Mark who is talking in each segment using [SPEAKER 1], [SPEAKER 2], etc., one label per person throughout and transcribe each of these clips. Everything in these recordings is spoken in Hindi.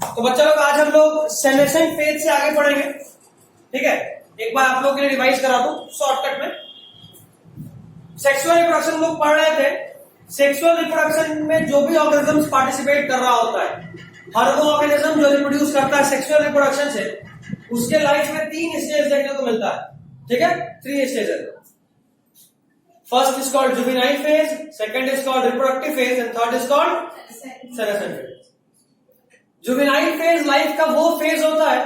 [SPEAKER 1] तो बच्चा लोग आज हम लोग सेनेसेंट फेज से आगे बढ़ेंगे, ठीक है। एक बार आप लोग के लिए रिवाइज करा दूं शॉर्टकट में। सेक्सुअल रिप्रोडक्शन लोग पढ़ रहे थे। सेक्सुअल रिप्रोडक्शन में जो भी ऑर्गेनिज्म पार्टिसिपेट कर रहा होता है, हर वो ऑर्गेनिज्म जो रिप्रोड्यूस करता है सेक्सुअल रिप्रोडक्शन से, उसके लाइफ में 3 स्टेज देखने को मिलता है, ठीक है। 3 stages. First is called juvenile phase, second is called reproductive phase and third is called senescent phase. Juvenile phase life का वो फेज होता है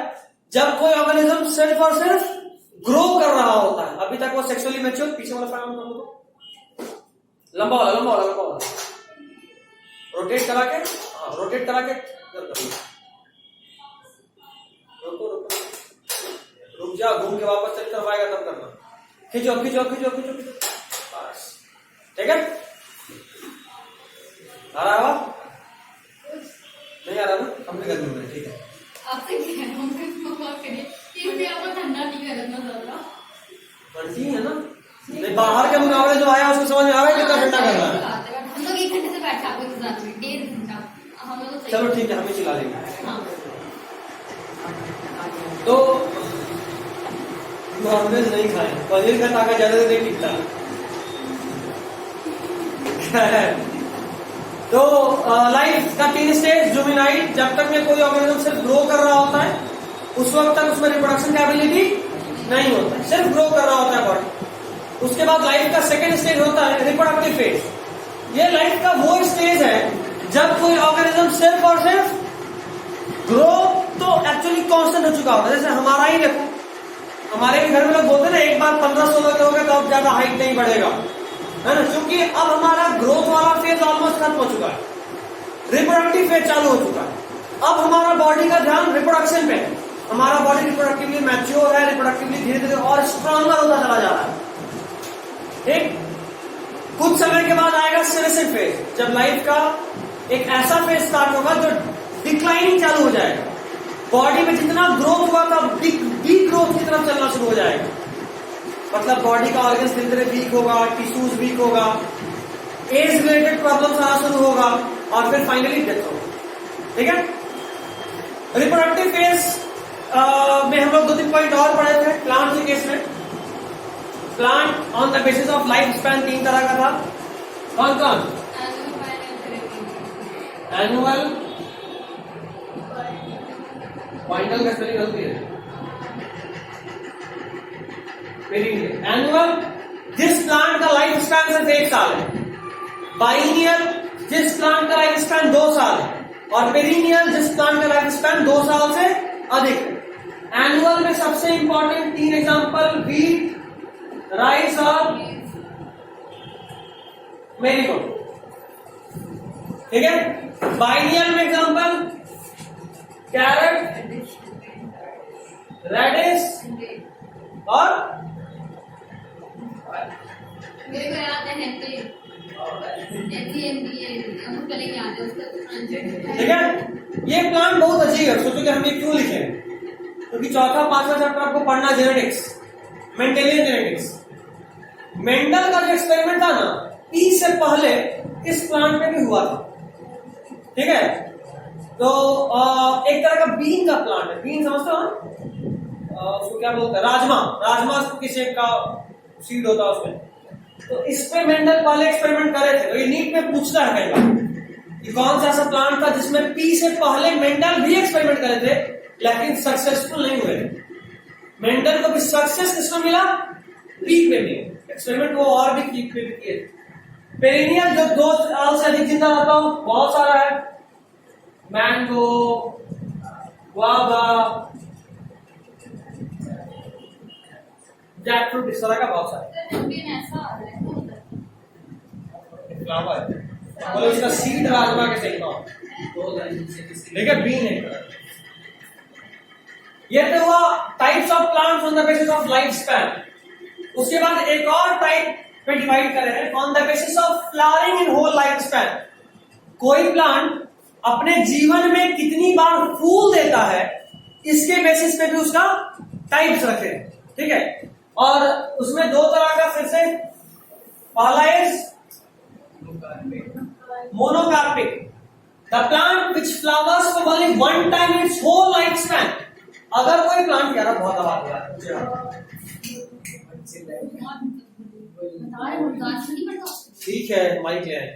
[SPEAKER 1] जब कोई ऑर्गेनिज्म सिर्फ और सिर्फ ग्रो कर रहा होता है। अभी तक वो सेक्सुअली मैच्योर, पीछे वाला फाइल कर दो, लंबा वाला रोटेट करा के, हाँ रोटेट करा के रुको रुक जा, घूम के वापस चेक करवाएगा तब करना। खींचो बस, ठीक है। आ रहा है नहीं आ रहा ना, हमने कर दूंगा, ठीक है।
[SPEAKER 2] आपसे कह रहा हूँ कि भी आपको ठंडा नहीं करना ज्यादा,
[SPEAKER 1] ठीक है ना। नहीं, बाहर के मुकाबले जो आया उसको समझ में आ रहा है कितना ठंडा कर रहा है।
[SPEAKER 2] हम लोग 1 घंटे से बैठे आपको इंतजार में, 1.5 घंटा हम लोग।
[SPEAKER 1] चलो ठीक है, हमें चिल्ला लेंगे।
[SPEAKER 2] हाँ।
[SPEAKER 1] तो नॉनवेज नहीं खाए, पनीर का ताकत ज्यादा नहीं टिकता। तो लाइफ का 3 स्टेज। जुवेनाइल, जब तक में कोई ऑर्गेनिज्म सिर्फ ग्रो कर रहा होता है उस वक्त तक उसमें रिप्रोडक्शन की एबिलिटी नहीं होता है, सिर्फ ग्रो कर रहा होता है बॉडी। उसके बाद लाइफ का सेकंड स्टेज होता है रिप्रोडक्टिव फेज। ये लाइफ का वो स्टेज है जब कोई ऑर्गेनिज्म सिर्फ और सिर्फ ग्रो तो एक्चुअली कांस्टेंट हो चुका होता है। जैसे हमारा ही देखो, हमारे भी घर में लोग बोलते हैं ना, एक बार 15-16 के हो गए तो अब ज्यादा हाइट नहीं बढ़ेगा, है ना, क्योंकि अब हमारा ग्रोथ वाला फेज ऑलमोस्ट खत्म हो चुका है, रिप्रोडक्टिव फेज चालू हो चुका है। अब हमारा बॉडी का ध्यान रिप्रोडक्शन पे है। हमारा बॉडी रिप्रोडक्टिवली मैच्योर है, रिप्रोडक्टिवली धीरे धीरे और स्ट्रॉन्गर होता चला जा रहा है, ठीक। कुछ समय के बाद आएगा सेनेसेंट फेज, जब लाइफ का एक ऐसा फेज स्टार्ट होगा जो डिक्लाइनिंग चालू हो जाएगा। बॉडी में जितना ग्रोथ हुआ था डी ग्रोथ की तरफ चलना शुरू हो जाएगा। मतलब बॉडी का ऑर्गन्स धीरे धीरे वीक होगा, टिश्यूज वीक होगा, एज रिलेटेड प्रॉब्लम्स आना शुरू होगा और फिर फाइनली डेथ होगा, ठीक है। रिप्रोडक्टिव फेज में हम लोग 2-3 पॉइंट और पढ़े थे। प्लांट के केस में, plant on the basis of life span 3 तरह का था। कौन? एनुअल, पॉइंटल का स्पेलिंग गलती है, एनुअल जिस प्लांट का लाइफ स्पैन सिर्फ 1 साल है, बाइनियल जिस प्लांट का लाइफ स्पैन 2 साल है, और पेरिनियल जिस प्लांट का लाइफ स्पैन 2 साल से अधिक है। एनुअल में सबसे इंपॉर्टेंट 3 एग्जांपल, व्हीट, राइस और मेरीगोल्ड, ठीक है। बाइनियल में एग्जांपल कैरेट, रेडिश और
[SPEAKER 2] मेरे को याद है
[SPEAKER 1] ठीक है। ये प्लांट बहुत अजीब है, सोचो कि हम ये क्यों लिखे, क्योंकि चौथा 5वां चैप्टर आपको पढ़ना जेनेटिक्स, मेंडेलियन जेनेटिक्स। मेंडल का जो एक्सपेरिमेंट था ना, पी से पहले इस प्लांट में भी हुआ था, ठीक है। तो एक तरह का बीन का प्लांट है, बीन समझते हो उसको क्या बोलते हैं, राजमा की शेप का सीड होता है उसमें। तो इस पे मेंडल पहले एक्सपेरिमेंट करे थे। तो ये नीट में पूछता है कई बार कि कौन सा ऐसा प्लांट था जिसमें पी से पहले मेंडल भी एक्सपेरिमेंट करे थे लेकिन सक्सेसफुल नहीं हुए। मेंडल को भी सक्सेस किसमें मिला, पी पे मिला। एक्सपेरिमेंट वो और भी पी पे किए। पेरिनियल जो 2 साल से अधिक जिंदा रहता हो बहुत सारा है, मैंगो, गुआवा, जैकफ्रूट, इस तरह का बहुत सारा फ्लावर है। बोलो इसका सीड राजमा के सही पाओ, देखिए बीन है। ये तो हुआ types of plants on the basis of life span. उसके बाद एक और टाइप में डिवाइड करे हैं on the basis of flowering in whole life span. कोई प्लांट अपने जीवन में कितनी बार फूल देता है इसके बेसिस पे भी उसका टाइप्स रखे, ठीक है। और उसमें 2 तरह का फिर से, पहला is monocarpic, the plant which flowers for only one time its whole life span. अगर कोई प्लांट, कह रहा बहुत आवाज आ रहा है, ठीक है माइक ले आए।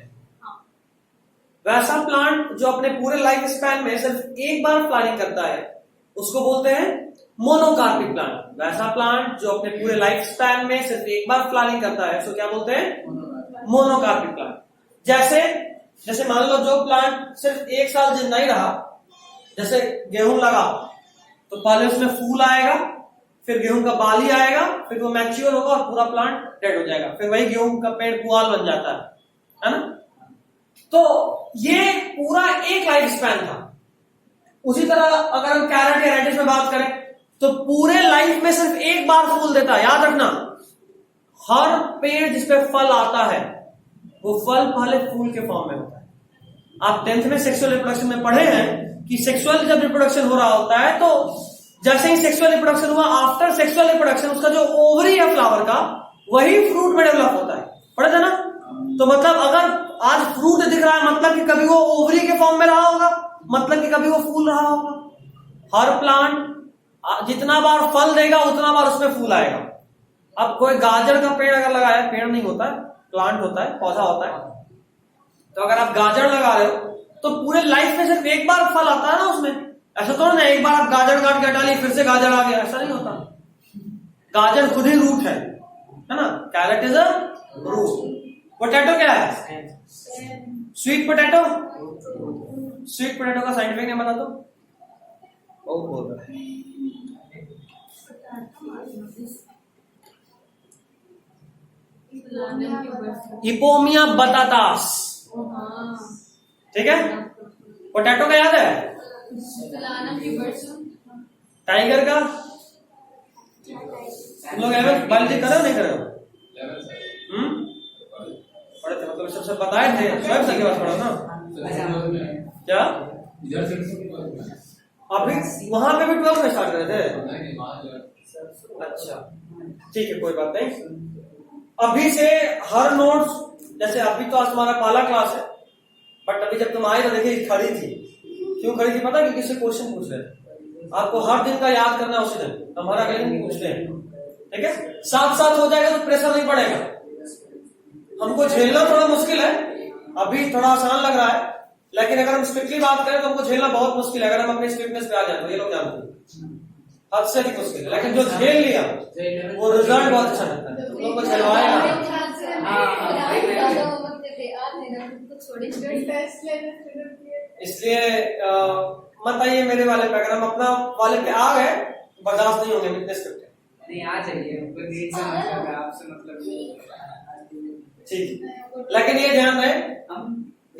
[SPEAKER 1] वैसा प्लांट जो अपने पूरे लाइफ स्पैन में सिर्फ एक बार फ्लावरिंग करता है उसको बोलते हैं मोनोकार्पिक प्लांट। वैसा प्लांट जो अपने पूरे लाइफ स्पैन में सिर्फ एक बार फ्लावरिंग करता है उसको क्या बोलते हैं? Monocarpic plant. जैसे मान लो जो प्लांट सिर्फ एक साल जिंदा ही रहा, जैसे गेहूं लगा तो पहले उसमें फूल आएगा, फिर गेहूं का बाली आएगा, फिर वो मैच्योर होगा और पूरा प्लांट डेड हो जाएगा, फिर वही गेहूं का पेड़ पुआल बन जाता है ना। तो ये पूरा एक लाइफ स्पैन था। उसी तरह अगर हम कैरेट या रेडिश में बात करें तो पूरे लाइफ में सिर्फ एक बार फूल देता है। याद रखना, हर पेड़ जिसपे फल आता है वो फल पहले फूल के फॉर्म में होता है। आप 10th में सेक्सुअल रिप्रोडक्शन में पढ़े हैं कि सेक्सुअल जब रिप्रोडक्शन हो रहा होता है तो जैसे ही सेक्सुअल रिप्रोडक्शन हुआ, आफ्टर सेक्सुअल रिप्रोडक्शन उसका जो ओवरी है फ्लावर का वही फ्रूट में डेवलप होता है। पढ़े थे ना? तो मतलब अगर आज फ्रूट दिख रहा है मतलब कि कभी वो ओवरी के फॉर्म में रहा होगा, मतलब कि कभी वो फूल रहा होगा। हर प्लांट जितना बार फल देगा उतना बार उसमें फूल आएगा। अब कोई गाजर का पेड़ अगर लगाया, पेड़ नहीं होता है, प्लांट होता है, पौधा होता है, तो अगर आप गाजर लगा रहे हो तो पूरे लाइफ में सिर्फ एक बार फल आता है ना उसमें। ऐसा तो नहीं एक बार आप गाजर काट के डाली फिर से गाजर आ गया, ऐसा नहीं होता। गाजर खुद ही रूट है ना। Carrot is a root. Potato क्या है? Sweet potato. स्वीट पोटैटो का साइंटिफिक नेम बता दो। बहुत बोल रहा है। इपोमिया बतातास, ठीक है। पोटैटो का याद है? टाइगर का? तुम लोग बायोलॉजी कर रहे हो नहीं कर रहे हो? पढ़े थे, मतलब सबसे बताए थे, स्वयं से के पास पढ़ो ना। क्या अभी वहां पे भी 12 में स्टार्ट करे थे? अच्छा ठीक है, कोई बात नहीं। अभी से हर नोट्स, जैसे अभी तो आज तुम्हारा पहला क्लास है, बट अभी जब तुम आए तो देखिए खड़ी थी। क्यों खड़ी थी पता? क्योंकि इससे क्वेश्चन पूछ रहे थे। आपको हर दिन का याद करना है उसी दिन, हमारा अगले दिन पूछते हैं, ठीक है। साथ साथ हो जाएगा तो प्रेशर नहीं पड़ेगा। हमको झेलना थोड़ा मुश्किल है, अभी थोड़ा आसान लग रहा है, लेकिन अगर हम स्ट्रिक्टली बात करें तो हमको झेलना बहुत मुश्किल है। अगर हम अपने स्ट्रिक्टनेस पे आ जाए तो ये लोग जानते हैं हद से भी मुश्किल है, लेकिन जो झेल लिया वो रिजल्ट बहुत अच्छा रहता है। तुम लोग को झेलवाएगा। इसलिए मत आइए मेरे वाले पे। अगर हम अपना वाले पे आ गए बर्दाश्त नहीं होंगे, फिटनेस करते
[SPEAKER 3] नहीं आ जाइए आपसे मतलब
[SPEAKER 1] ठीक। लेकिन ये ध्यान रहे,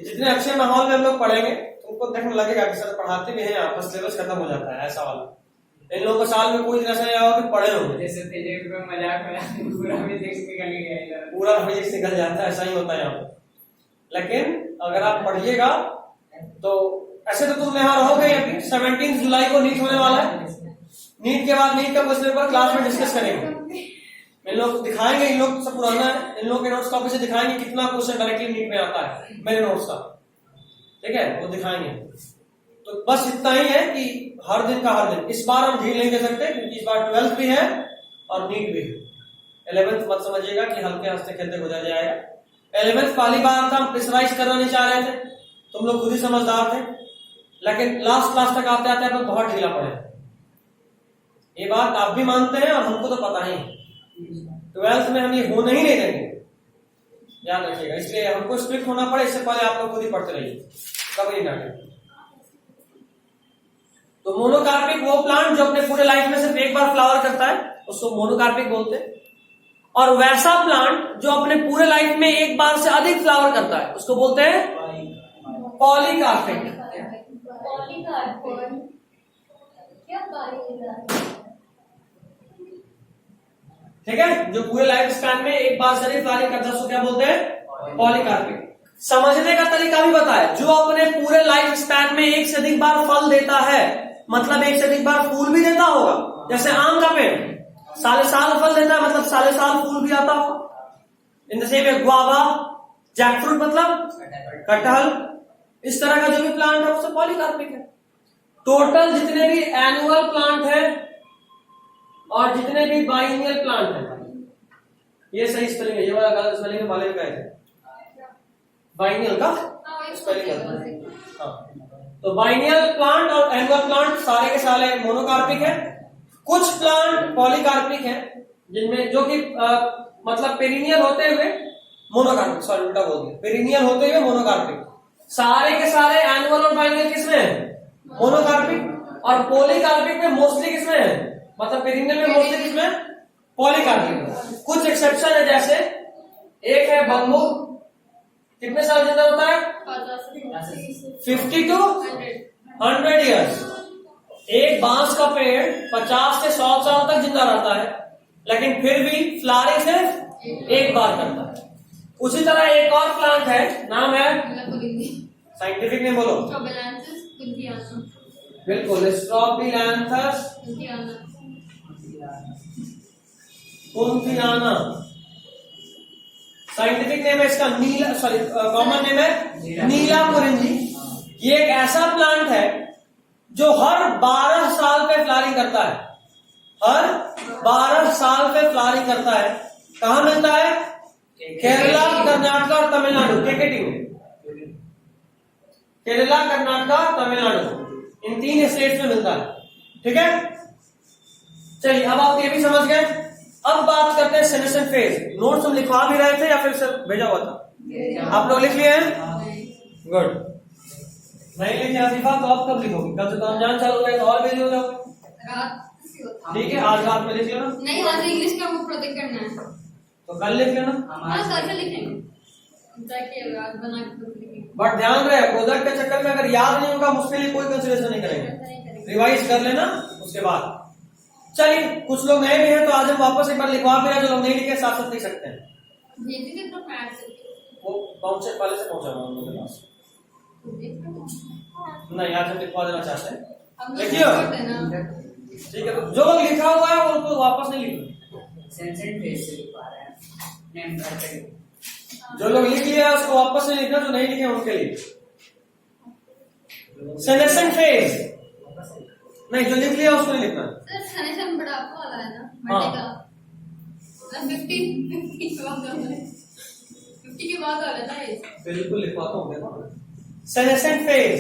[SPEAKER 1] जितने अच्छे माहौल में हम लोग पढ़ेंगे तुमको देखने लगेगा कि सर पढ़ाते भी हैं, आपस सिलेबस खत्म हो जाता है। ऐसा वाला इन लोगों को साल में कोई ऐसा नहीं आया कि पढ़े होंगे।
[SPEAKER 3] जैसे फिजिक्स में मजाक पूरा फिजिक्स निकल गया,
[SPEAKER 1] पूरा फिजिक्स निकल जाता है, ऐसा ही होता है यहाँ पे। लेकिन अगर आप पढ़िएगा तो ऐसे तो तुम यहाँ रहोगे। अभी 17 जुलाई को नीट होने वाला है। नीट के बाद नीट का क्वेश्चन पेपर क्लास में डिस्कस करेंगे। इन लोग दिखाएंगे, इन लोग सब पुराना है, इन लोग के नोट्स कॉपी से दिखाएंगे कितना क्वेश्चन डायरेक्टली नीट में आता है मेरे नोट्स का, ठीक है, वो दिखाएंगे। तो बस इतना ही है कि हर दिन का हर दिन। इस बार हम ढील नहीं दे सकते क्योंकि इस बार 12th भी है और नीट भी है। 11th मत समझिएगा कि हल्के हंसते खेलते गुजर जाएगा। 11th पहली बार था, हम प्रेशराइज करना नहीं चाह रहे थे, तुम लोग खुद ही समझदार थे, लेकिन लास्ट क्लास तक आते आते हम बहुत ढीला पड़े। ये बात आप भी मानते हैं और हमको तो पता ही। 12th में हम ये होने ही नहीं देंगे, याद रखिएगा। इसलिए हमको स्ट्रिक्ट होना पड़े, इससे पहले आप लोग खुद ही पढ़ते रहिए, कभी नहीं डांटे। तो मोनोकार्पिक वो प्लांट जो अपने पूरे लाइफ में सिर्फ एक बार फ्लावर करता है उसको मोनोकार्पिक बोलते हैं। और वैसा प्लांट जो अपने पूरे लाइफ में एक बार से अधिक फ्लावर करता है उसको बोलते हैं पॉलीकार्पिक। ठीक है, जो पूरे लाइफ स्पैन में एक बार से अधिक फ्लावरिंग करता है उसको क्या बोलते हैं? पॉलीकार्पिक। समझने का तरीका भी बताया, जो अपने पूरे लाइफ स्पैन में एक से अधिक बार फल देता है, मतलब एक से अधिक बार फूल भी देता होगा। जैसे आम का पेड़ साले साल फल देता है, मतलब साले साल फूल भी आता होगा। In the same way guava, jackfruit मतलब कटहल, इस तरह का जो भी प्लांट है उससे पॉलीकार्पिक है। टोटल जितने भी एनुअल प्लांट है और जितने भी बाइनियल प्लांट है, ये सही स्पेलिंग है, ये वाला गलत स्पेलिंग है, वाले का है बाइनियल का स्पेलिंग है। हाँ, तो बाइनियल प्लांट और एनुअल प्लांट सारे के सारे मोनोकार्पिक है। कुछ प्लांट पॉलीकार्पिक है जिनमें जो कि मतलब पेरिनियल होते हुए मोनोकार्पिक, सॉरी उल्टा बोल दिया, पेरिनियल होते हुए मोनोकार्पिक। सारे के सारे एनुअल और बाइनियल किसमें है? मोनोकार्पिक। और पॉलीकार्पिक में मोस्टली किसमें है? मतलब पेरिनियल में मोस्टली किसमें? पॉलीकार्पिक। कुछ एक्सेप्शन है, जैसे एक है बम्बू, कितने साल जिंदा होता है? 50 to 100 ईयर्स। एक बांस का पेड़ 50 से 100 साल तक जिंदा रहता है, लेकिन फिर भी फ्लावरिंग सिर्फ एक बार करता है। उसी तरह एक और प्लांट है, नाम है, साइंटिफिक नेम बोलो। बिल्कुल, स्ट्रॉबिलैंथस कुंथियाना। साइंटिफिक नेम है इसका नीला, सॉरी कॉमन नेम है नीला कुरिंजी। ये एक ऐसा प्लांट है जो हर 12 साल पे फ्लावरिंग करता है, हर 12 साल पे फ्लावरिंग करता है। कहां मिलता है? केरला, कर्नाटक और तमिलनाडु, केकेटी में। केरला, कर्नाटक, तमिलनाडु, इन 3 स्टेट्स में मिलता है। ठीक है, चलिए अब आप ये भी समझ गए। अब बात करते हैं सेनेसेंट फेज। नोट्स हम लिखवा भी रहे थे या फिर सर भेजा हुआ था? आप लोग लिख लिए हैं? गुड। नहीं लिखे आसिफा तो आप कब लिखोगे? कल से तो रमजान चालू है तो और बिजी हो जाओगे। ठीक है, आज रात में लिख लेना।
[SPEAKER 2] नहीं, आज इंग्लिश का वो प्रोजेक्ट करना है
[SPEAKER 1] तो कल लिख लेना।
[SPEAKER 2] हाँ, कल से लिखेंगे ताकि आज बना के।
[SPEAKER 1] बट ध्यान रहे, प्रोजेक्ट के चक्कर में अगर याद नहीं होगा उसके लिए कोई कंसिडरेशन नहीं करेंगे, रिवाइज कर लेना उसके बाद। चलिए, कुछ लोग नए भी हैं तो आज हम वापस एक बार लिखवा भी रहे, जो लोग नहीं लिखे साथ साथ लिख सकते हैं। वो पहुंचे पहले से पहुंचा हुआ उनके पास। नहीं, आज हम लिखवा देना चाहते हैं, देखिए। ठीक है, तो जो लोग लिखा हुआ है वो उनको वापस नहीं लिखना। जो लोग लिख लिया उसको वापस नहीं लिखना, जो नहीं लिखे उनके लिए। सेनेसेंट फेज नहीं, जो लिख लिया उसको नहीं लिखना।
[SPEAKER 2] सर सेनेशन बुढ़ापा वाला है ना,
[SPEAKER 1] हाँ।
[SPEAKER 2] का 50 के बाद आ रहा है।
[SPEAKER 1] बिल्कुल लिखवाता हूँ। सेनेसेंट फेज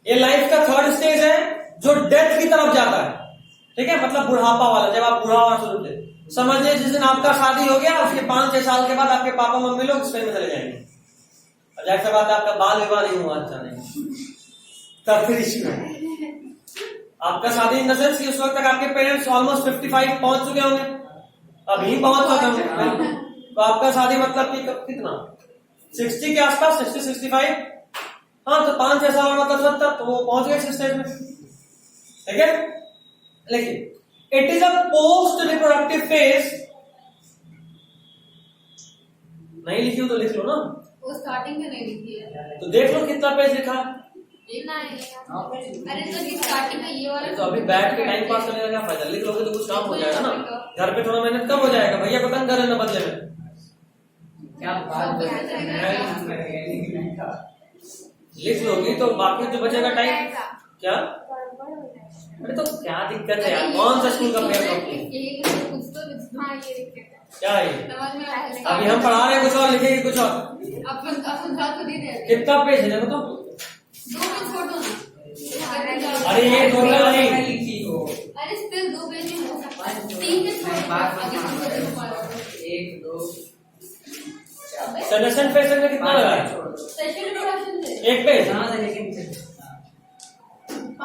[SPEAKER 1] ये लाइफ का 3rd स्टेज है जो डेथ की तरफ जाता है। ठीक है, मतलब बुढ़ापा वाला, जब आप बुढ़ा होना शुरू होते समझ लीजिए जिस दिन आपका शादी हो गया उसके 5-6 साल के बाद आपके पापा मम्मी लोग स्पेन में चले जाएंगे। और जैसे बात है आपका बाल विवाह नहीं हुआ, अच्छा नहीं, तब फिर इश्यू है। आपका शादी इन द सेंस कि उस वक्त तक आपके पेरेंट्स ऑलमोस्ट 55 पहुंच चुके होंगे, अभी पहुंच चुके होंगे, तो आपका शादी मतलब कि कितना 60 के आसपास, 60-65, हाँ, तो 5-6 साल मतलब 70, तो वो पहुंच गए इस स्टेज में। ठीक है, लेकिन it is a post reproductive phase. नहीं लिखी हो तो लिख लो ना,
[SPEAKER 2] वो स्टार्टिंग में नहीं लिखी है
[SPEAKER 1] तो देख लो कितना पेज लिखा।
[SPEAKER 2] अरे तो ये स्टार्टिंग में ये वाला,
[SPEAKER 1] तो अभी बैठ के टाइम पास करने का क्या फायदा? लिख लोगे तो कुछ काम हो जाएगा ना, घर पे थोड़ा मेहनत कम हो जाएगा, भैया को तंग कर लेना बदले में।
[SPEAKER 3] क्या बात
[SPEAKER 1] लिख लोगी तो बाकी जो बचेगा टाइम क्या? अरे तो क्या दिक्कत है यार, कौन सा स्कूल का पेपर क्या है? अभी हम पढ़ा रहे हैं कुछ और, लिखेंगे कुछ और।
[SPEAKER 2] अपन समझा तो दे दे।
[SPEAKER 1] कितना पेज है देखो तो?
[SPEAKER 2] 2 पेज छोड़ो ना।
[SPEAKER 1] अरे ये टोटल नहीं,
[SPEAKER 3] लिखी हो।
[SPEAKER 2] अरे स्टिल 2 पेज ही हो सकता है, 3 पेज छोड़ो।
[SPEAKER 3] 1 2
[SPEAKER 1] सेनेसेंट फेज में कितना लगा है?
[SPEAKER 2] सेक्सुअल रिप्रोडक्शन से
[SPEAKER 1] 1 पेज।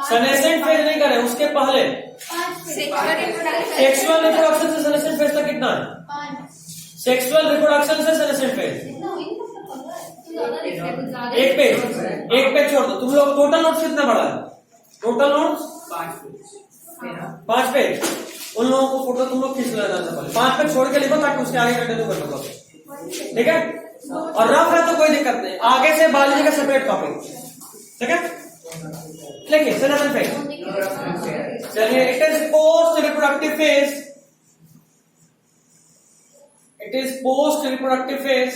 [SPEAKER 1] सेनेसेंट फेज नहीं करे, उसके पहले
[SPEAKER 2] 5
[SPEAKER 1] सेक्सुअल रिप्रोडक्शन से सेनेसेंट फेज तक कितना है?
[SPEAKER 2] 5
[SPEAKER 1] सेक्सुअल रिप्रोडक्शन से सेनेसेंट फेज
[SPEAKER 2] इतना हो ही नहीं सकता।
[SPEAKER 1] 1 पेज, 1 पेज छोड़ दो। तुम लोग टोटल नोट्स कितना पढ़ा है? Total notes 5 page. उन लोगों को फोटो तुम लोग खींच लेना था पहले, 5 पेज छोड़ के लिखो ताकि उसके आगे कंटिन्यू कर लो। ठीक है, और रफ है तो कोई दिक्कत नहीं, आगे से बायोलॉजी का सेपरेट टॉपिक। ठीक है, लिखिए सेनेसेंट फेज। चलिए, it is post reproductive phase. It is post reproductive phase.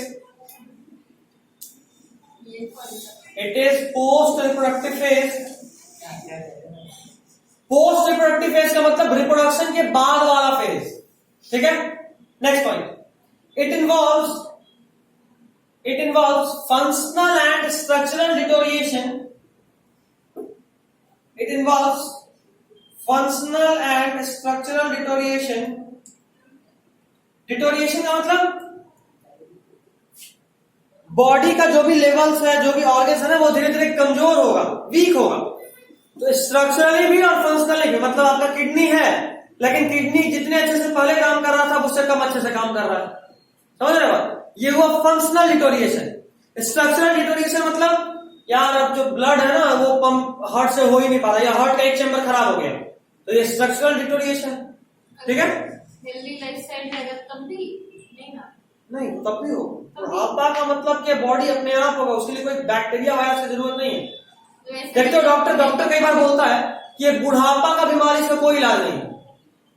[SPEAKER 1] It is post reproductive phase. Post reproductive phase का मतलब रिप्रोडक्शन के बाद वाला फेज, ठीक है। Next point, it involves functional and structural deterioration. It involves functional and structural deterioration. Deterioration का मतलब बॉडी का जो भी लेवल्स है, जो भी ऑर्गन्स है ना, वो धीरे धीरे कमजोर होगा, वीक होगा। तो स्ट्रक्चरली भी और फंक्शनली भी, मतलब आपका किडनी है लेकिन किडनी जितने अच्छे से पहले काम कर रहा था उससे कम अच्छे से काम कर रहा है, समझ रहे हो? ये हुआ फंक्शनल डिटोरिएशन। स्ट्रक्चरल डिटोरिएशन मतलब यार अब जो ब्लड है ना वो पंप हार्ट से हो ही नहीं पा रहा, या हार्ट का एक चैम्बर खराब हो गया, तो ये स्ट्रक्चरल डिटोरिएशन, ठीक है।
[SPEAKER 2] हेल्दी लाइफस्टाइल रहेगा तब भी नहीं ना,
[SPEAKER 1] नहीं तब भी हो। बुढ़ापा का मतलब कि बॉडी अपने आप होगा, उसके लिए कोई बैक्टीरिया वायरस की जरूरत नहीं है। देखते हो डॉक्टर कई बार बोलता है कि बुढ़ापा का बीमारी, इसका कोई इलाज नहीं।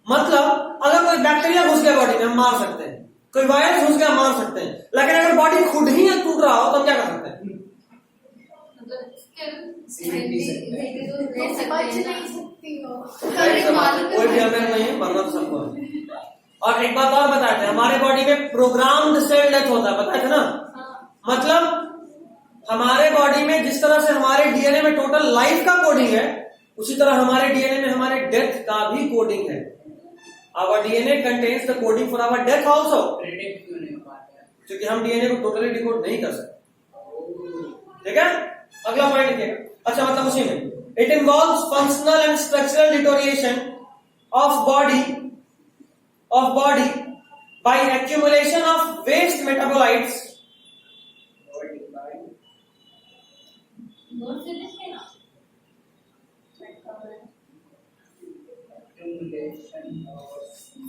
[SPEAKER 1] मतलब अगर कोई बैक्टीरिया घुस गया बॉडी में हम मार सकते हैं, कोई वायरस घुस गया मार सकते हैं, लेकिन अगर बॉडी खुद ही टूट रहा हो तो क्या कर सकते हैं? कोई भी अवेयर नहीं है, मरना तो सबको है। और एक बात और बताए थे, हमारे बॉडी में प्रोग्राम्ड सेल डेथ होता है, बताए थे ना। मतलब हमारे बॉडी में जिस तरह से हमारे डीएनए में टोटल लाइफ का कोडिंग है, उसी तरह हमारे डीएनए में हमारे डेथ का भी कोडिंग है। Our DNA contains the coding for our death also.
[SPEAKER 3] Predict क्यों नहीं पाते हैं?
[SPEAKER 1] क्योंकि हम डीएनए को टोटली डिकोड नहीं कर सकते, ठीक है। अगला पॉइंट लिखिएगा। अच्छा, मतलब उसी में it involves functional and structural deterioration of body by accumulation of waste metabolites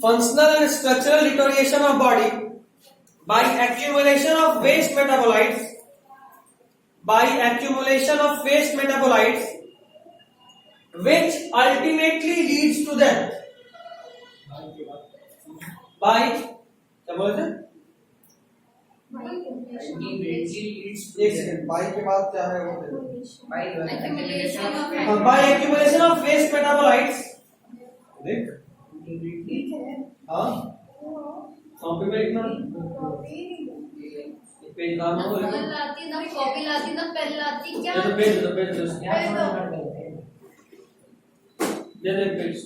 [SPEAKER 1] functional and structural deterioration of body by accumulation of waste metabolites which ultimately leads to death by क्या बोले थे? एक सेकंड, बाई के बाद क्या है वो देखो। By accumulation of waste metabolites, देख हाँ कॉपी में लिखना, पेज नाम हो
[SPEAKER 2] लाती ना, कॉपी लाती ना, पेन लाती, क्या
[SPEAKER 1] तो पेज दे पेज,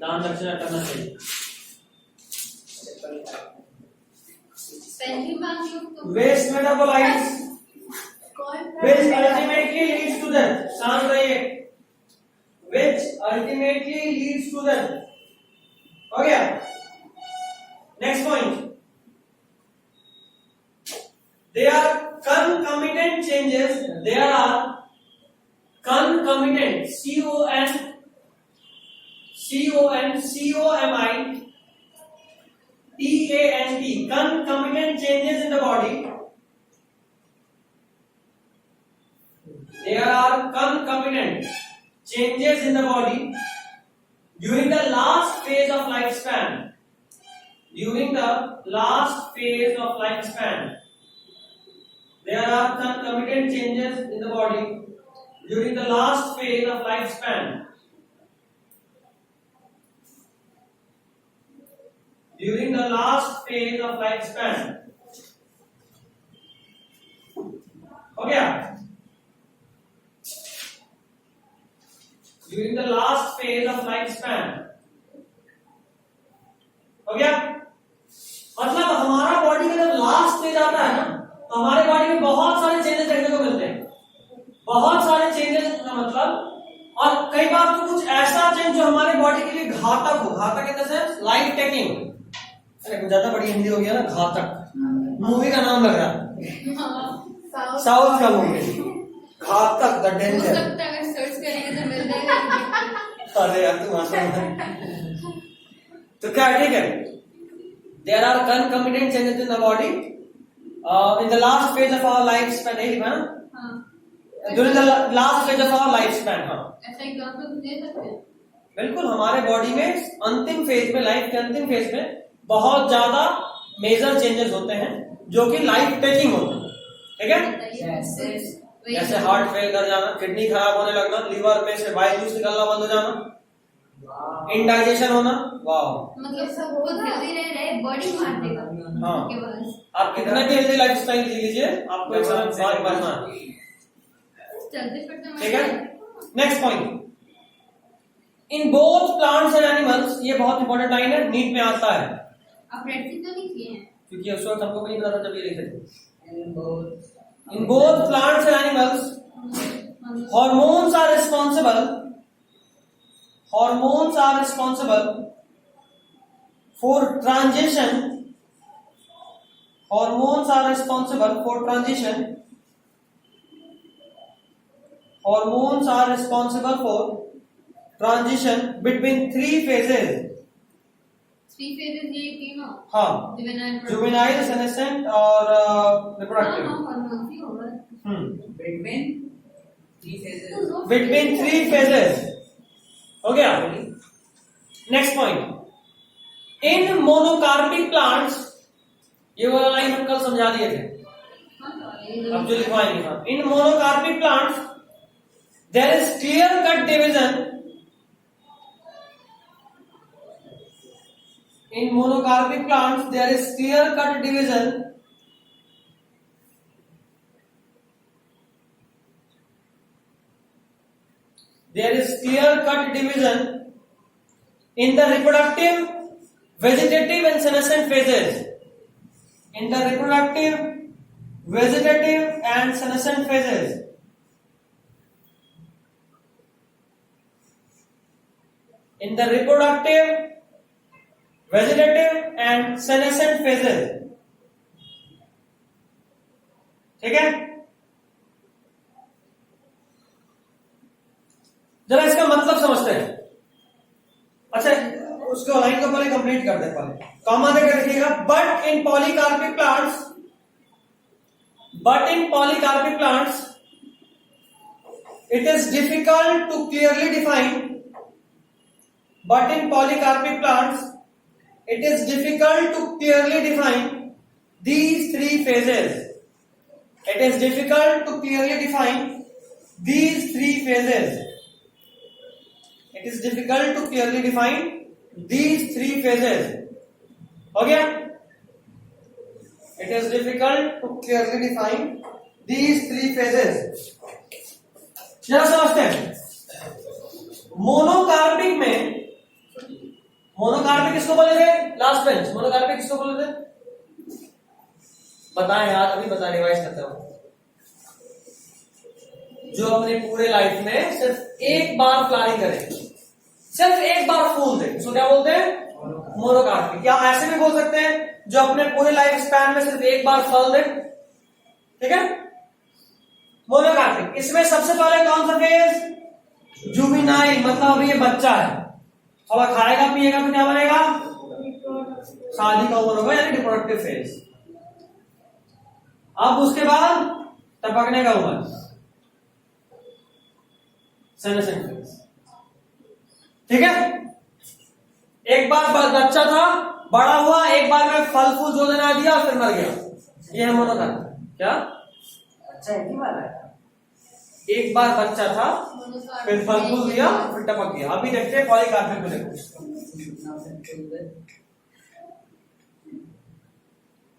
[SPEAKER 1] दान दक्षिणा करना चाहिए। Waste metabolites which ultimately leads to death, शांत रहिए, which ultimately leads to death, हो गया। Next point, there are concomitant changes, there are concomitant CONCOMITANT concomitant changes in the body. There are concomitant changes in the body during the last phase of lifespan. During the last phase of lifespan, there are concomitant changes in the body during the last phase of lifespan. During the last phase of lifespan, हो गया। During the last phase of lifespan, हो गया। मतलब हमारा बॉडी का जब लास्ट स्टेज आता है ना, तो हमारे बॉडी में बहुत सारे चेंजेस देखने को मिलते हैं, बहुत सारे चेंजेस का मतलब। और कई बार तो कुछ ऐसा चेंज जो हमारे बॉडी के लिए घातक हो, घातक in the sense life taking. ज्यादा बड़ी हिंदी हो गया ना, घातक मूवी का नाम लग रहा है, साउथ का मूवी, घातक द डेंजर।
[SPEAKER 2] अगर सर्च करेंगे तो मिल जाएगा।
[SPEAKER 1] अरे यार तुम तो क्या ठीक है। There are concomitant changes in the body in the last phase of our lifespan, नहीं लिखा ना, during the last phase of our lifespan। हाँ,
[SPEAKER 2] ऐसा एग्जांपल दे सकते हैं?
[SPEAKER 1] बिल्कुल, हमारे बॉडी में अंतिम फेज में, लाइफ के अंतिम फेज में बहुत ज्यादा मेजर चेंजेस होते हैं जो कि लाइफ टेकिंग होते हैं, ठीक है। जैसे हार्ट फेल कर जाना, किडनी खराब होने लगना, लीवर में से बाइल जूस निकलना बंद हो जाना, इंडाइजेशन होना। वाह,
[SPEAKER 2] मतलब सब बहुत हेल्दी रह रहे, बॉडी मार देगा।
[SPEAKER 1] हाँ।
[SPEAKER 2] के बाद
[SPEAKER 1] आप कितना भी हेल्दी लाइफ स्टाइल जी लीजिए, आपको एक समय बाद बढ़ना है।
[SPEAKER 2] चलते फिरते
[SPEAKER 1] ठीक है, next point, in both plants and animals, ये बहुत इंपॉर्टेंट लाइन है, नीट में आता है,
[SPEAKER 2] आप रेड तो नहीं किए हैं
[SPEAKER 1] क्योंकि उस वक्त हमको नहीं पता था जब ये लिखे थे। In both plants and animals hormones are responsible for transition between three phases।
[SPEAKER 2] 3 phases ये तीनों,
[SPEAKER 1] हाँ, जुवेनाइल, सेनेसेंट और रिप्रोडक्टिव।
[SPEAKER 2] हार्मोन्स ही होगा।
[SPEAKER 1] Between three phases, हो गया। नेक्स्ट पॉइंट, इन मोनोकार्पिक प्लांट्स, ये वाला लाइन हम कल समझा दिए थे, अब जो लिखवाएंगे। In monocarpic plants there is clear cut division, in monocarpic plants there is clear cut division in the reproductive, vegetative and senescent phases, in the reproductive, vegetative and senescent phases। In the reproductive, vegetative and senescent phases. ठीक है, जरा इसका मतलब समझते हैं। अच्छा, उसको लाइन को पहले कंप्लीट कर दे, पहले कॉमा देकर रखिएगा। But in polycarpic plants it is difficult to clearly define, it is difficult to clearly define these three phases। It is difficult to clearly define these three phases। It is difficult to clearly define these three phases। हो गया? It is difficult to clearly define these three phases। जरा समझते हैं। मोनोकार्पिक किसको बोले थे? लास्ट बेंच, मोनोकार्पिक किसको बोले थे? बताएं यार, अभी बता रिवाइज करता हूं। जो अपने पूरे लाइफ में सिर्फ एक बार फ्लावरिंग करे, सिर्फ एक बार फूल दे, उसको क्या बोलते हैं? मोनोकार्पिक। या ऐसे भी बोल सकते हैं जो अपने पूरे लाइफ स्पैन में सिर्फ एक बार फल दे। ठीक है, मोनोकार्पिक। इसमें सबसे पहले कौन सा फेज? जुवेनाइल, मतलब अभी ये बच्चा है, अब खाएगा पिएगा तो क्या बनेगा? शादी का उम्र होगा, यानी रिप्रोडक्टिव फेज। अब उसके बाद टपकने का उम्र, सेनेसेंट फेज। ठीक है, एक बार बच्चा था, बड़ा हुआ, एक बार में फल फूल जो देना दिया और फिर मर गया, ये है मोनोकार्पिक। क्या अच्छा है? एक बार बच्चा था, फिर फल फूल दिया, फिर टपक गया। अभी देखते हैं पॉलीकार्पिक को। देखो,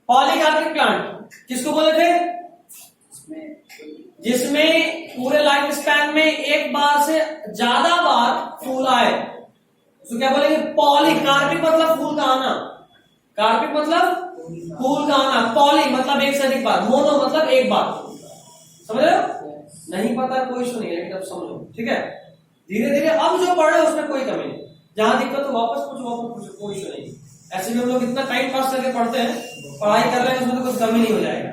[SPEAKER 1] पॉलीकार्पिक प्लांट किसको बोले थे? जिसमें पूरे लाइफ स्पैन में एक बार से ज्यादा बार फूल आए, तो क्या बोलेंगे? पॉलीकार्पिक मतलब फूल का आना, कार्पिक मतलब फूल का आना, पॉली मतलब एक से अधिक बार, मोनो मतलब एक बार। समझ रहे हो? नहीं पता कोई इशू नहीं है, लेकिन अब समझो। ठीक है, धीरे धीरे अब जो पढ़ रहे हो उसमें कोई कमी नहीं, जहां दिक्कत तो वापस पूछो, कोई इशू नहीं। ऐसे भी हम लोग इतना टाइम पास करके पढ़ते हैं, पढ़ाई कर रहे हैं, उसमें तो कुछ कमी नहीं हो जाएगा।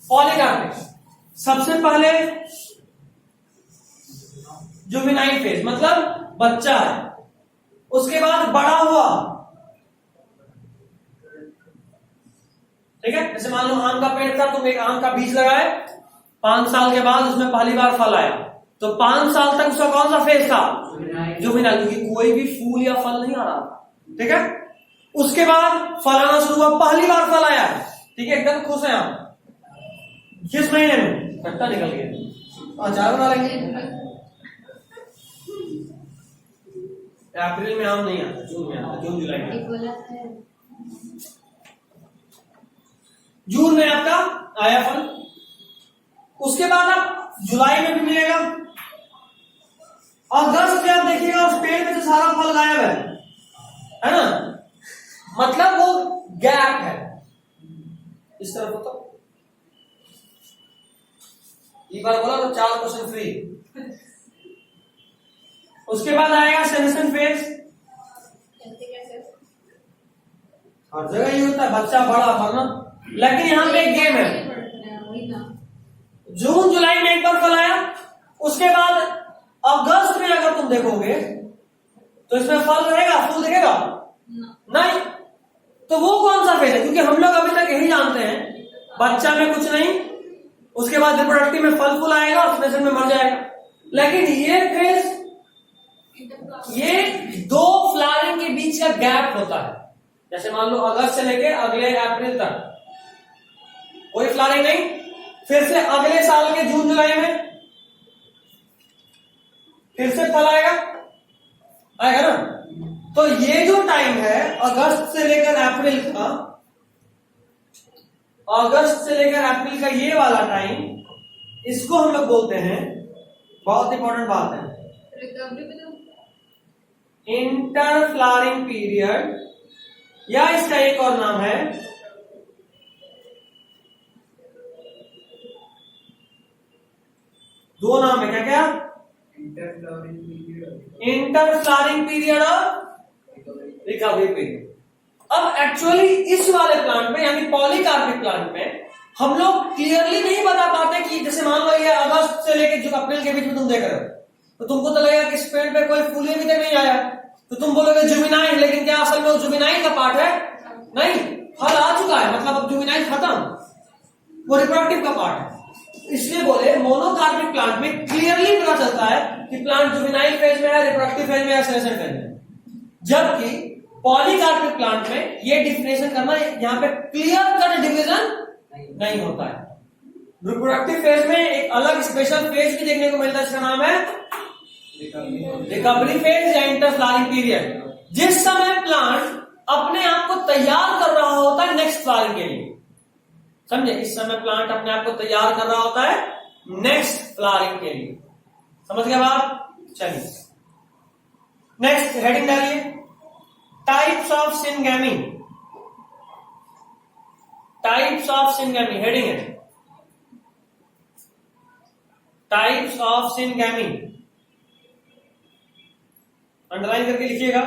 [SPEAKER 1] पॉलीकार्पिक, सबसे पहले जुवेनाइल फेज मतलब बच्चा है, उसके बाद बड़ा हुआ। ठीक है, जैसे मान लो आम का पेड़ था, तुम एक आम का बीज लगाए, 5 साल के बाद उसमें पहली बार फल आया, तो 5 साल तक उसका कौन सा फेज था? जुवेनाइल, क्योंकि कोई भी फूल या फल नहीं आ रहा था। ठीक है, उसके बाद फल आना शुरू हुआ, पहली बार फल आया। ठीक है, एकदम खुश है आप। किस महीने में? खट्टा निकल गया, अचार बना लेंगे। अप्रैल में आम नहीं आता, जून में आता, जून जुलाई में। जून में आपका आया फल, उसके बाद आप जुलाई में भी मिलेगा। अगस्त में आप देखिएगा उस पेड़ में से सारा फल गायब है ना, मतलब वो गैप है। इस तरफ होता एक बार बोला तो 4 क्वेश्चन फ्री। उसके बाद आएगा सेनेशन फेज। हर जगह ये होता है, बच्चा बड़ा भरना, लेकिन यहाँ पे एक गेम है। जून जुलाई में एक बार फल आया, उसके बाद अगस्त में अगर तुम देखोगे तो इसमें फल रहेगा, फूल दिखेगा नहीं। तो वो कौन सा फेज है? क्योंकि हम लोग अभी तक यही जानते हैं बच्चा में कुछ नहीं, उसके बाद रिप्रोडक्टिव में फल फूल आएगा और सेनेशन में मर जाएगा। लेकिन ये फेज, ये 2 फ्लावरिंग के बीच का गैप होता है। जैसे मान लो अगस्त से लेके अगले अप्रैल तक कोई फ्लावरिंग नहीं, फिर से अगले साल के जून जुलाई में फिर से फल आएगा ना। तो ये जो टाइम है अगस्त से लेकर अप्रैल का, अगस्त से लेकर अप्रैल का ये वाला टाइम, इसको हम लोग बोलते हैं, बहुत इंपॉर्टेंट बात है, इंटर फ्लावरिंग पीरियड, या इसका एक और नाम है दो नाम है, क्या क्या? इंटर फ्लावरिंग पीरियड और रिकवरी पीरियड। अब एक्चुअली इस वाले प्लांट में यानी पॉलीकार्पिक प्लांट में हम लोग क्लियरली नहीं बता पाते कि जैसे मान लो ये अगस्त से लेकर जो अप्रैल के बीच में तुम देख रहे हो, तो तुमको तो लगेगा कि इस पेड़ पे कोई फूल अभी तक नहीं आया, तो तुम बोलोगे जुबिनाइल, लेकिन क्या असल में वो जुबिनाइल का पार्ट है? नहीं, फल आ चुका है, मतलब अब जुबिनाइल खत्म, वो रिप्रोडक्टिव का पार्ट है। इसलिए बोले मोनोकार्पिक प्लांट में क्लियरली पता चलता है कि प्लांट जुबिनाइल फेज में है, रिप्रोडक्टिव फेज में है, सेनेशन फेज में। जबकि पॉलीकार्पिक प्लांट में ये डिफिनेशन करना, यहाँ पे क्लियर कट डिवीजन नहीं होता है। रिप्रोडक्टिव फेज में एक अलग स्पेशल फेज भी देखने को मिलता है, इसका नाम है रिकवरी फेज या इंटर फ्लावरिंग पीरियड, जिस समय प्लांट अपने आप को तैयार कर रहा होता है नेक्स्ट फ्लावरिंग के लिए। समझे? इस समय प्लांट अपने आप को तैयार कर रहा होता है नेक्स्ट फ्लावरिंग के लिए। समझ गए बात? चलिए नेक्स्ट हेडिंग डालिए, types of syngamy. Types of syngamy heading है, टाइप्स ऑफ सिनगैमी, अंडरलाइन करके लिखिएगा।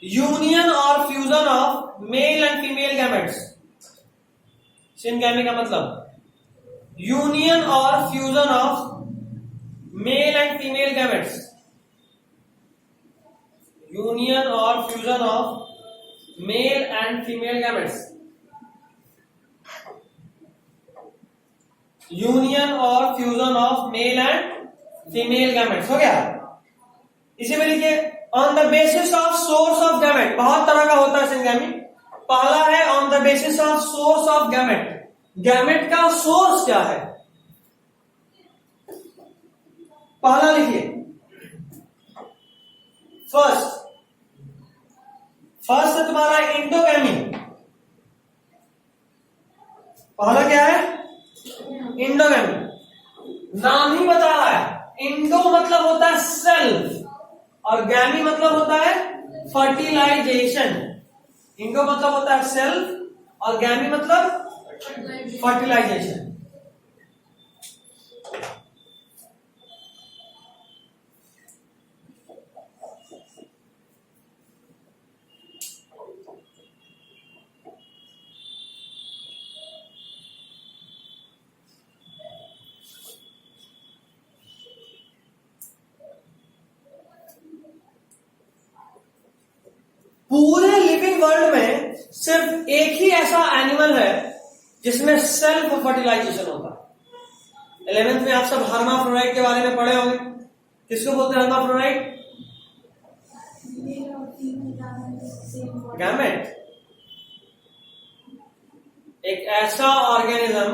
[SPEAKER 1] यूनियन और fusion of male and female gametes. सिनगैमी का मतलब यूनियन और fusion of male and female gametes. Union और fusion of male and female gametes. Union और fusion of male and female gametes हो गया। इसी में लिखिए on the basis of source of gamete. बहुत तरह का होता है सिनगैमी। पहला है on the basis of source of gamete. Gamete का सोर्स क्या है? पहला लिखिए फर्स्ट है तुम्हारा इंडोगैमी। पहला क्या है? इंडोगैमी। नाम ही बता रहा है, इंडो मतलब होता है सेल्फ और गैमी मतलब होता है फर्टिलाइजेशन। इंडो मतलब होता है सेल्फ और गैमी मतलब फर्टिलाइजेशन। पूरे लिविंग वर्ल्ड में सिर्फ एक ही ऐसा एनिमल है जिसमें सेल्फ फर्टिलाइजेशन होता है। 11th में आप सब हर्माफ्रोडाइट के बारे में पढ़े होंगे। किसको बोलते हैं हर्माफ्रोडाइट? गैमेट। एक ऐसा ऑर्गेनिज्म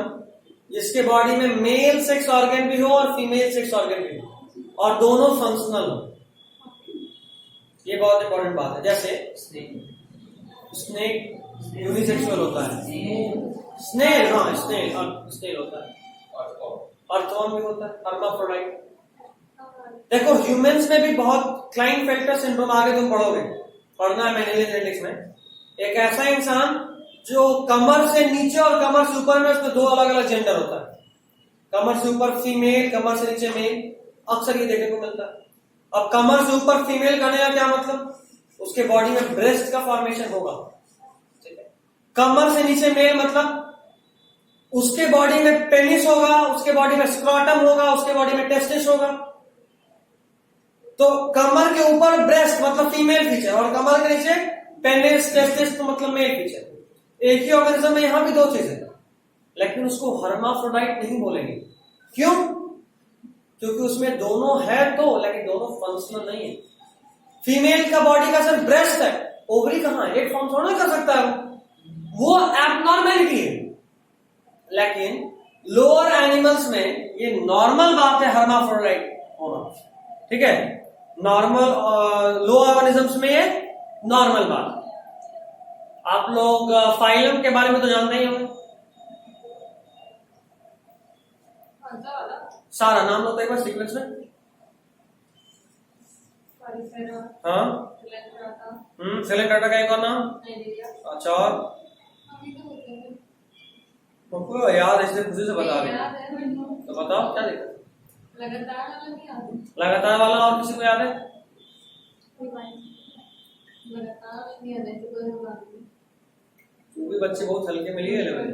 [SPEAKER 1] जिसके बॉडी में मेल सेक्स ऑर्गन भी हो और फीमेल सेक्स ऑर्गन भी हो और दोनों फंक्शनल हो। ये बहुत इंपॉर्टेंट बात है। जैसे स्नेक यूनिसेक्सुअल होता है, स्नेल, हाँ स्नेल होता है, अर्थवर्म भी होता है, हर्माफ्रोडाइट। देखो ह्यूमंस में भी बहुत क्लाइनफेल्टर सिंड्रोम, आगे तुम पढ़ोगे, पढ़ना है मेंडेलियन जेनेटिक्स में। एक ऐसा इंसान जो कमर से नीचे और कमर से ऊपर में, उसमें दो अलग अलग जेंडर होता है। कमर से ऊपर फीमेल, कमर से नीचे मेल, अक्सर ये देखने को मिलता है। अब कमर से ऊपर फीमेल करने का क्या मतलब, उसके बॉडी में ब्रेस्ट का फॉर्मेशन होगा, ठीक है। कमर से नीचे मेल मतलब उसके बॉडी में पेनिस होगा, उसके बॉडी में स्क्रॉटम होगा, उसके बॉडी में टेस्टिस होगा। तो कमर के ऊपर ब्रेस्ट मतलब फीमेल फीचर और कमर के नीचे पेनिस टेस्टिस तो मतलब मेल फीचर। एक ही ऑर्गेनिज्म में यहां भी दो चीजें, लेकिन उसको हर्माफ्रोडाइट नहीं बोलेंगे। क्यों? क्योंकि उसमें दोनों है तो, लेकिन दोनों फंक्शनल नहीं है। फीमेल का बॉडी का सिर्फ ब्रेस्ट है, ओवरी कहां है, एक फॉर्म थोड़ा कर सकता है वो एबनॉर्मेलिटी है। लेकिन लोअर एनिमल्स में ये नॉर्मल बात है हर्माफ्रोडाइट होना, ठीक है। नॉर्मल लोअर ऑर्गेनिजम्स में ये नॉर्मल बात। आप लोग फाइलम के बारे में तो जानते ही होंगे, सारा नाम होता है एक बार सीक्वेंस में। हाँ, सिलेंड्राटा का एक और नाम, अच्छा, और तुमको याद है इसलिए खुशी से बता रहे, तो बताओ क्या देखा। लगातार वाला और किसी को याद है? वो भी बच्चे बहुत हल्के में लिए लेवल।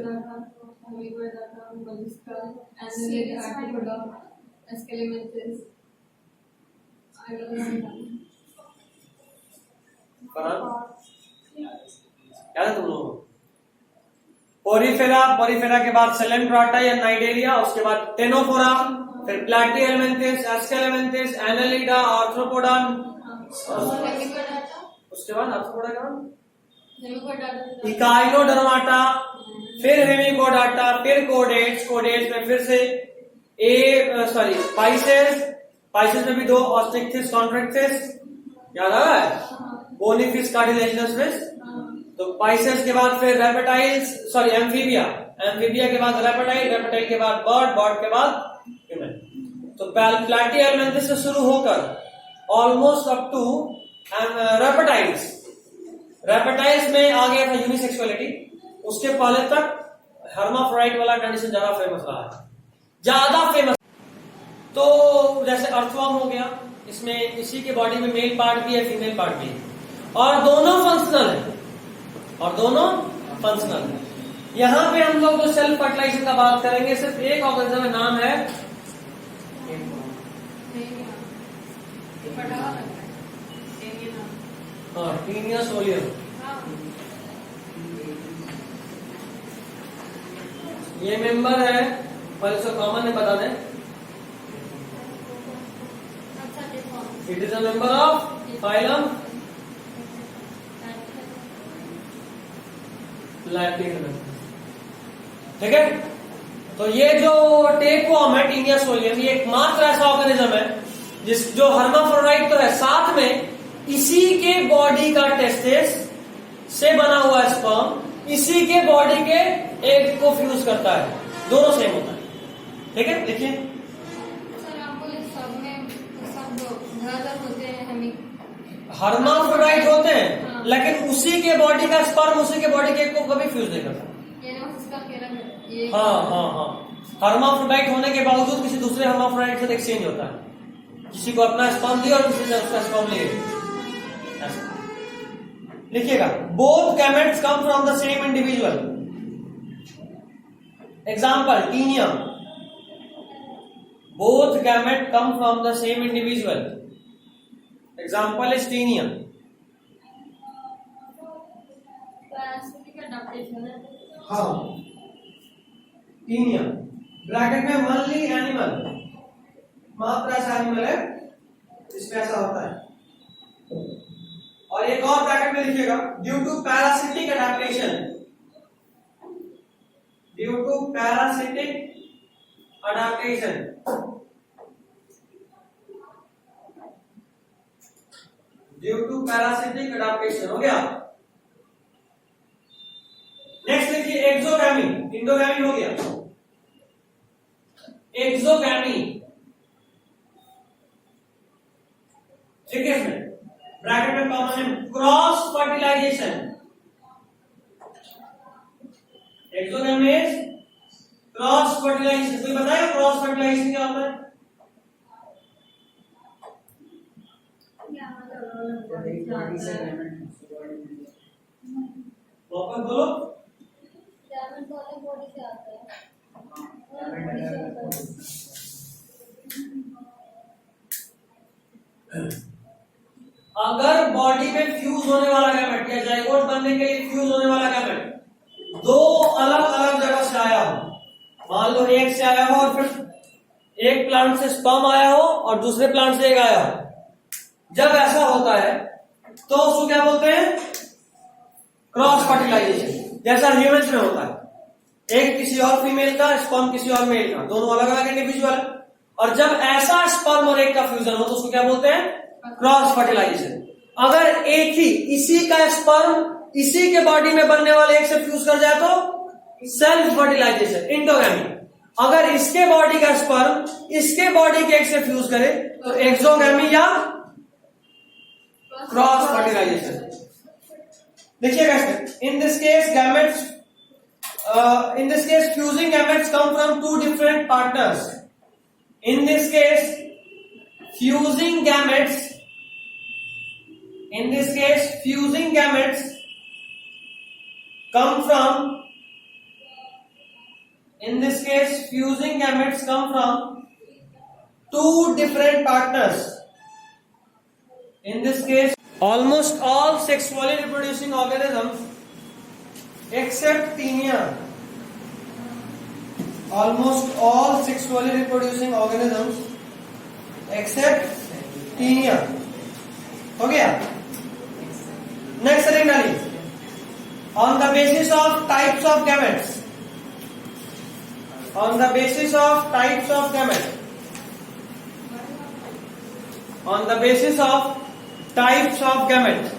[SPEAKER 1] याद है तुम लोगों को? पोरीफेरा के बाद सिलेंड्राटा या नाइडेरिया, उसके बाद टेनोफोरा, फिर प्लैटिहेल्मिन्थस, एस्केलेमिन्थस, एनालिडा, आर्थ्रोपोडा, उसके बाद आर्थ्रोपोडा के बाद इकाइनोडर्माटा, फिर हेमिकोडाटा, फिर कोडेट्स में फिर से पाइसेस में भी दो, ऑस्ट्रिक्थिस, कॉन्ट्रिक्थिस, याद आ रहा है, बोनीफिस, कार्टिलेजिनस फिश। तो पाइसेस के बाद फिर रेप्टाइल्स, एम्फीबिया के बाद रेप्टाइल के बाद बर्ड के बाद ह्यूमन। तो प्लैटिहेल्मिन्थस से शुरू होकर ऑलमोस्ट अप टू रेप्टाइल्स में आ गया था यूनिसेक्सुअलिटी। उसके पहले तक हर्माफ्रोडाइट वाला कंडीशन ज्यादा फेमस रहा है, ज्यादा फेमस। तो जैसे अर्थवर्म हो गया, इसमें इसी के बॉडी में मेल पार्ट भी है, फीमेल पार्ट भी है, और दोनों फंक्शनल है। यहां पे हम लोग जो सेल्फ फर्टिलाइजेशन का बात करेंगे, सिर्फ एक ऑर्गेनिज्म का नाम है टीनिया सोलियम। ये मेंबर है, पहले से कॉमन है, बता दें। It is a member of phylum platyhelminthes, ठीक है। तो ये जो टेपवर्म है टीनिया सोलियम, ये एकमात्र ऐसा ऑर्गेनिज्म है जो हर्माफ्रोडाइट तो है, साथ में इसी के बॉडी का टेस्टिस से बना हुआ स्पर्म इसी के बॉडी के एग को फ्यूज करता है, दोनों सेम होता है, ठीक है। देखिए हर्माफ्रोडाइट होते हैं, हाँ। लेकिन उसी के बॉडी का स्पर्म उसी के बॉडी के एग को कभी फ्यूज नहीं करता। हाँ, हर्माफ्रोडाइट होने के बावजूद किसी दूसरे हर्माफ्रोडाइट से एक्सचेंज होता है, किसी को अपना स्पर्म दिया और किसी से उसका स्पर्म ले। लिखिएगा, both gametes come from the same individual. Example, Taenia, both gamete come from the same individual. Example is Taenia. हाँ, टीनिया ब्रैकेट में ओनली एनिमल, मात्र ऐसा एनिमल है जिसमें ऐसा होता है। और एक और ब्रैकेट में लिखिएगा, due to parasitic adaptation. Due to parasitic adaptation हो गया। नेक्स्ट देखिए एक्सोगैमी, इंडोगैमी हो गया। एक्सोगैमी ठीक है, इसमें ब्रैकेट में कॉमन है cross fertilization. Exogamy is cross fertilization. कोई बताएगा क्रॉस फर्टिलाइजेशन क्या होता है? वापस बोलो।
[SPEAKER 2] बॉडी से आता है।
[SPEAKER 1] अगर बॉडी में फ्यूज होने वाला गैमेट या जाइगोट बनने के लिए फ्यूज होने वाला गैमेट दो अलग अलग जगह से आया हो, मान लो एक से आया हो और फिर एक प्लांट से स्पर्म आया हो और दूसरे प्लांट से एक आया हो, जब ऐसा होता है तो उसको क्या बोलते हैं? Cross fertilisation. जैसा ह्यूमंस में होता है, एक किसी और फीमेल का स्पर्म किसी और मेल का, दोनों अलग अलग इंडिविजुअल, और जब ऐसा स्पर्म और एक का फ्यूजन हो तो उसको क्या बोलते हैं? Cross fertilization. अगर एक ही इसी का स्पर्म इसी के बॉडी में बनने वाले एक से फ्यूज कर जाए तो सेल्फ फर्टिलाइजेशन, इंडोगैमी। अगर इसके बॉडी का स्पर्म इसके बॉडी के एक से फ्यूज करे तो एक्सोगैमी या क्रॉस फर्टिलाइजेशन। देखिएगा in this case gametes, in this case fusing gametes come from two different partners. In this case fusing gametes come from two different partners. In this case almost all sexually reproducing organisms except Taenia, almost all sexually reproducing organisms except Taenia हो गया। नेक्स्ट हेडिंग डाली on the basis of types of gametes, on the basis of types of gametes, on the basis of types of gametes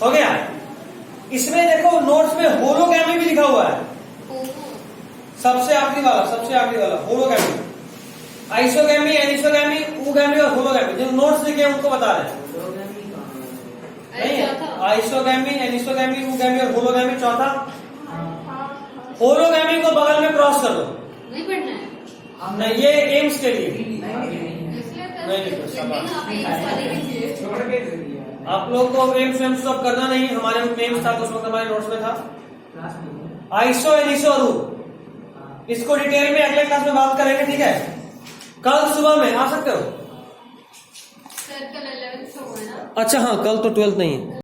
[SPEAKER 1] हो गया। इसमें देखो नोट्स में होलोगैमी भी लिखा हुआ है, सबसे आखिरी वाला होलोगैमी। आइसोगैमी, एनिसोगैमी, ऊगैमी और होलोगैमी जो नोट्स लिखे हैं उनको बता रहे हैं। नहीं है आइसोगैमी, एनिसोगैमी, ऊगैमी और होलोगैमी चौथा। होलोगैमी को बगल में क्रॉस कर दो,
[SPEAKER 2] नहीं पढ़ना है।
[SPEAKER 1] नहीं ये एम्स के लिए
[SPEAKER 2] नहीं
[SPEAKER 3] छोड़ के दे दिया।
[SPEAKER 1] आप लोग को एम्स वेम्स सब करना नहीं, हमारे एम्स था तो उस वक्त हमारे नोट्स में था। आइसो, एनिसो और ऊ, इसको डिटेल में अगले क्लास में बात करेंगे, ठीक है? कल सुबह में आ सकते हो।
[SPEAKER 2] सर कल 11th को है ना?
[SPEAKER 1] अच्छा हाँ, कल तो 12th नहीं है।